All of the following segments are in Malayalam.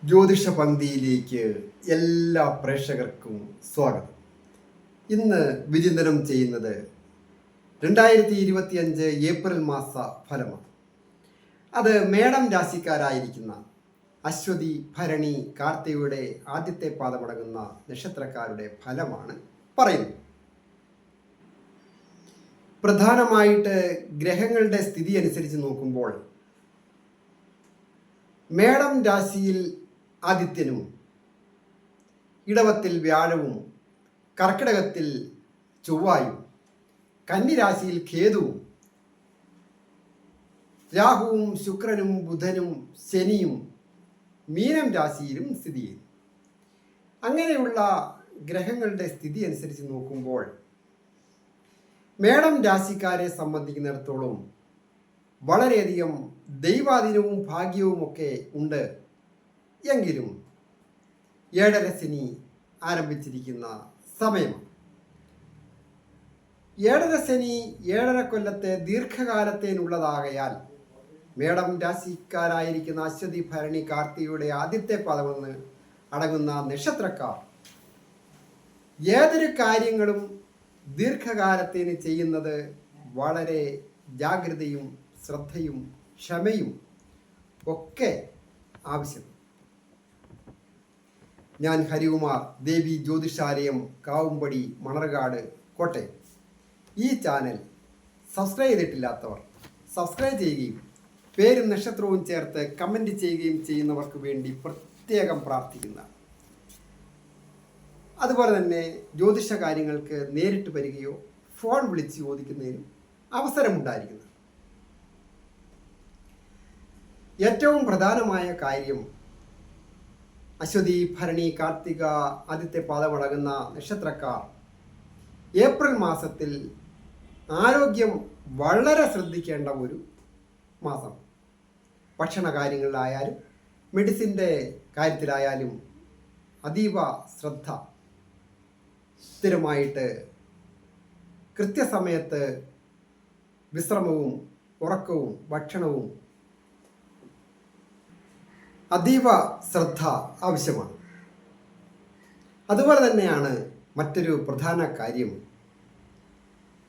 ജ്യോതിഷ പങ്ക്തിയിലേക്ക് എല്ലാ പ്രേക്ഷകർക്കും സ്വാഗതം. ഇന്ന് വിചിന്തനം ചെയ്യുന്നത് 2025 ഏപ്രിൽ മാസ ഫലമാണ്. അത് മേടം രാശിക്കാരായിരിക്കുന്ന അശ്വതി, ഭരണി, കാർത്തികയുടെ ആദ്യത്തെ പാദമടങ്ങുന്ന നക്ഷത്രക്കാരുടെ ഫലമാണ് പറയുന്നത്. പ്രധാനമായിട്ട് ഗ്രഹങ്ങളുടെ സ്ഥിതി അനുസരിച്ച് നോക്കുമ്പോൾ മേടം രാശിയിൽ ആദിത്യനും, ഇടവത്തിൽ വ്യാഴവും, കർക്കിടകത്തിൽ ചൊവ്വായും, കന്നിരാശിയിൽ കേതുവും, രാഹുവും ശുക്രനും ബുധനും ശനിയും മീനം രാശിയിലും സ്ഥിതി ചെയ്യുന്നു. അങ്ങനെയുള്ള ഗ്രഹങ്ങളുടെ സ്ഥിതി അനുസരിച്ച് നോക്കുമ്പോൾ മേടം രാശിക്കാരെ സംബന്ധിക്കുന്നിടത്തോളം വളരെയധികം ദൈവാധീനവും ഭാഗ്യവുമൊക്കെ ഉണ്ട്. എങ്കിലും ഏഴര ശനി ആരംഭിച്ചിരിക്കുന്ന സമയമാണ്. ഏഴര ശനി 7.5 കൊല്ലത്തെ ദീർഘകാലത്തേനുള്ളതാകയാൽ മേടം രാശിക്കാരായിരിക്കുന്ന അശ്വതി, ഭരണി, കാർത്തികയുടെ ആദ്യത്തെ പദമെന്ന് അടങ്ങുന്ന നക്ഷത്രക്കാർ ഏതൊരു കാര്യങ്ങളും ദീർഘകാലത്തേന് ചെയ്യുന്നത് വളരെ ജാഗ്രതയും ശ്രദ്ധയും ക്ഷമയും ഒക്കെ ആവശ്യം. ഞാൻ ഹരികുമാർ, ദേവി ജ്യോതിഷാലയം, കാവുംപടി, മണർകാട്, കോട്ടയം. ഈ ചാനൽ സബ്സ്ക്രൈബ് ചെയ്തിട്ടില്ലാത്തവർ സബ്സ്ക്രൈബ് ചെയ്യുകയും പേരും നക്ഷത്രവും ചേർത്ത് കമൻറ്റ് ചെയ്യുകയും ചെയ്യുന്നവർക്ക് വേണ്ടി പ്രത്യേകം പ്രാർത്ഥിക്കുന്നതാണ്. അതുപോലെ തന്നെ ജ്യോതിഷ കാര്യങ്ങൾക്ക് നേരിട്ട് വരികയോ ഫോൺ വിളിച്ച് ചോദിക്കുന്നതിനും അവസരമുണ്ടായിരിക്കുന്നത്. ഏറ്റവും പ്രധാനമായ കാര്യം അശ്വതി, ഭരണി, കാർത്തിക ആദ്യത്തെ പാദമടങ്ങുന്ന നക്ഷത്രക്കാർ ഏപ്രിൽ മാസത്തിൽ ആരോഗ്യം വളരെ ശ്രദ്ധിക്കേണ്ട ഒരു മാസം. ഭക്ഷണ കാര്യങ്ങളിലായാലും മെഡിസിൻ്റെ കാര്യത്തിലായാലും അതീവ ശ്രദ്ധ, സ്ഥിരമായിട്ട് കൃത്യസമയത്ത് വിശ്രമവും ഉറക്കവും ഭക്ഷണവും അതീവ ശ്രദ്ധ ആവശ്യമാണ്. അതുപോലെ തന്നെയാണ് മറ്റൊരു പ്രധാന കാര്യം,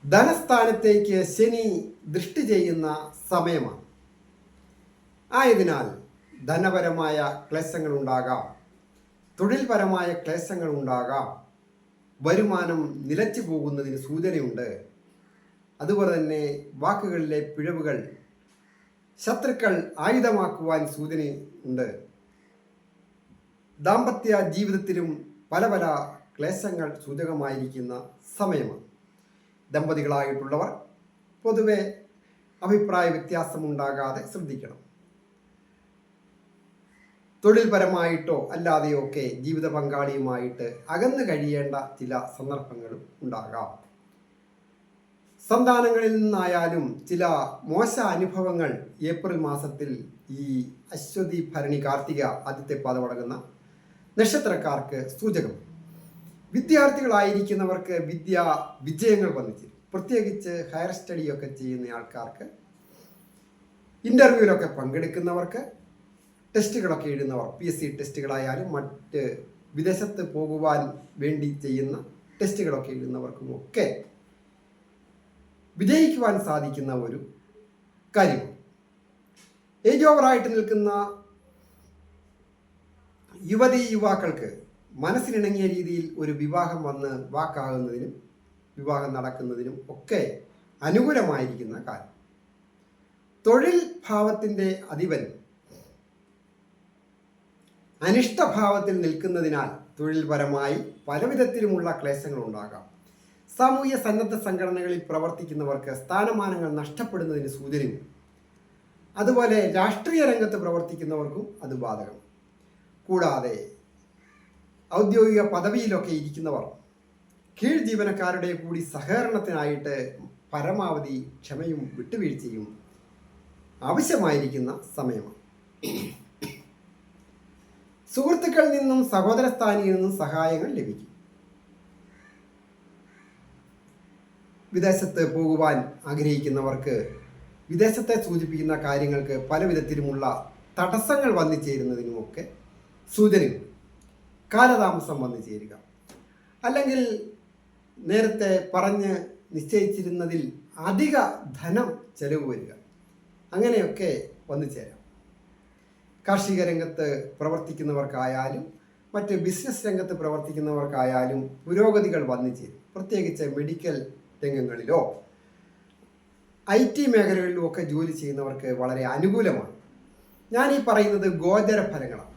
ധനസ്ഥാനത്തേക്ക് ശനി ദൃഷ്ടി ചെയ്യുന്ന സമയമാണ്. ആയതിനാൽ ധനപരമായ ക്ലേശങ്ങൾ ഉണ്ടാകാം, തൊഴിൽപരമായ ക്ലേശങ്ങൾ ഉണ്ടാകാം, വരുമാനം നിലച്ചു പോകുന്നതിന് സൂചനയുണ്ട്. അതുപോലെ തന്നെ വാക്കുകളിലെ പിഴവുകൾ ശത്രുക്കൾ ആയുധമാക്കുവാൻ സൂചനയുണ്ട്. ദാമ്പത്യ ജീവിതത്തിലും പല പല ക്ലേശങ്ങൾ സൂചകമായിരിക്കുന്ന സമയമാണ്. ദമ്പതികളായിട്ടുള്ളവർ പൊതുവെ അഭിപ്രായ വ്യത്യാസമുണ്ടാകാതെ ശ്രദ്ധിക്കണം. തൊഴിൽപരമായിട്ടോ അല്ലാതെയോ ഒക്കെ ജീവിത പങ്കാളിയുമായിട്ട് അകന്നു കഴിയേണ്ട ചില സന്ദർഭങ്ങളും ഉണ്ടാകാം. സന്താനങ്ങളിൽ നിന്നായാലും ചില മോശ അനുഭവങ്ങൾ ഏപ്രിൽ മാസത്തിൽ ഈ അശ്വതി, ഭരണി, കാർത്തിക ആദ്യത്തെ പാദമടങ്ങുന്ന നക്ഷത്രക്കാർക്ക് സൂചകം. വിദ്യാർത്ഥികളായിരിക്കുന്നവർക്ക് വിജയങ്ങൾ വന്നിച്ചിരും. പ്രത്യേകിച്ച് ഹയർ സ്റ്റഡിയൊക്കെ ചെയ്യുന്ന ആൾക്കാർക്ക്, ഇൻ്റർവ്യൂവിലൊക്കെ പങ്കെടുക്കുന്നവർക്ക്, ടെസ്റ്റുകളൊക്കെ എഴുതുന്നവർ, PSC ടെസ്റ്റുകളായാലും മറ്റ് വിദേശത്ത് പോകുവാൻ വേണ്ടി ചെയ്യുന്ന ടെസ്റ്റുകളൊക്കെ എഴുതുന്നവർക്കുമൊക്കെ വിജയിക്കുവാൻ സാധിക്കുന്ന ഒരു കാര്യമാണ്. ഏജ് ഓവറായിട്ട് നിൽക്കുന്ന യുവാക്കൾക്ക് മനസ്സിനിണങ്ങിയ രീതിയിൽ ഒരു വിവാഹം വന്ന് വാക്കാകുന്നതിനും വിവാഹം നടക്കുന്നതിനും ഒക്കെ അനുകൂലമായിരിക്കുന്ന കാര്യം. തൊഴിൽ ഭാവത്തിൻ്റെ അധിപൻ അനിഷ്ടഭാവത്തിൽ നിൽക്കുന്നതിനാൽ തൊഴിൽപരമായി പലവിധത്തിലുമുള്ള ക്ലേശങ്ങൾ ഉണ്ടാകാം. സാമൂഹ്യ സന്നദ്ധ സംഘടനകളിൽ പ്രവർത്തിക്കുന്നവർക്ക് സ്ഥാനമാനങ്ങൾ നഷ്ടപ്പെടുന്നതിന് സൂചനയുണ്ട്. അതുപോലെ രാഷ്ട്രീയ രംഗത്ത് പ്രവർത്തിക്കുന്നവർക്കും അത് ബാധകം. കൂടാതെ ഔദ്യോഗിക പദവിയിലൊക്കെ ഇരിക്കുന്നവർ കീഴ് ജീവനക്കാരുടെ കൂടി സഹകരണത്തിനായിട്ട് പരമാവധി ക്ഷമയും വിട്ടുവീഴ്ചയും ആവശ്യമായിരിക്കുന്ന സമയമാണ്. സുഹൃത്തുക്കളിൽ നിന്നും സഹോദര സ്ഥാനിയിൽ നിന്നും സഹായങ്ങൾ ലഭിക്കും. വിദേശത്ത് പോകുവാൻ ആഗ്രഹിക്കുന്നവർക്ക് വിദേശത്തെ സൂചിപ്പിക്കുന്ന കാര്യങ്ങൾക്ക് പല വിധത്തിലുമുള്ള തടസ്സങ്ങൾ വന്നു ചേരുന്നതിനുമൊക്കെ സൂചനകൾ. കാലതാമസം വന്നു ചേരുക, അല്ലെങ്കിൽ നേരത്തെ പറഞ്ഞ് നിശ്ചയിച്ചിരുന്നതിൽ അധിക ധനം ചെലവ് വരിക, അങ്ങനെയൊക്കെ വന്നു ചേരാം. കാർഷിക രംഗത്ത് പ്രവർത്തിക്കുന്നവർക്കായാലും മറ്റ് ബിസിനസ് രംഗത്ത് പ്രവർത്തിക്കുന്നവർക്കായാലും പുരോഗതികൾ വന്നു ചേരും. പ്രത്യേകിച്ച് മെഡിക്കൽ രംഗങ്ങളിലോ IT മേഖലകളിലും ഒക്കെ ജോലി ചെയ്യുന്നവർക്ക് വളരെ അനുകൂലമാണ്. ഞാൻ ഈ പറയുന്നത് ഗോചര ഫലങ്ങളാണ്.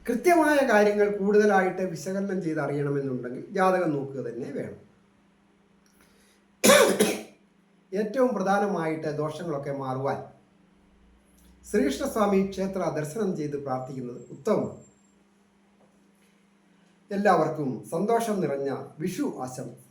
കൃത്യമായ കാര്യങ്ങൾ കൂടുതലായിട്ട് വിശകലനം ചെയ്ത് അറിയണമെന്നുണ്ടെങ്കിൽ ജാതകം നോക്കുക തന്നെ വേണം. ഏറ്റവും പ്രധാനമായിട്ട് ദോഷങ്ങളൊക്കെ മാറുവാൻ ശ്രീകൃഷ്ണസ്വാമി ക്ഷേത്ര ദർശനം ചെയ്ത് പ്രാർത്ഥിക്കുന്നത് ഉത്തമമാണ്. എല്ലാവർക്കും സന്തോഷം നിറഞ്ഞ വിഷു ആശംസ.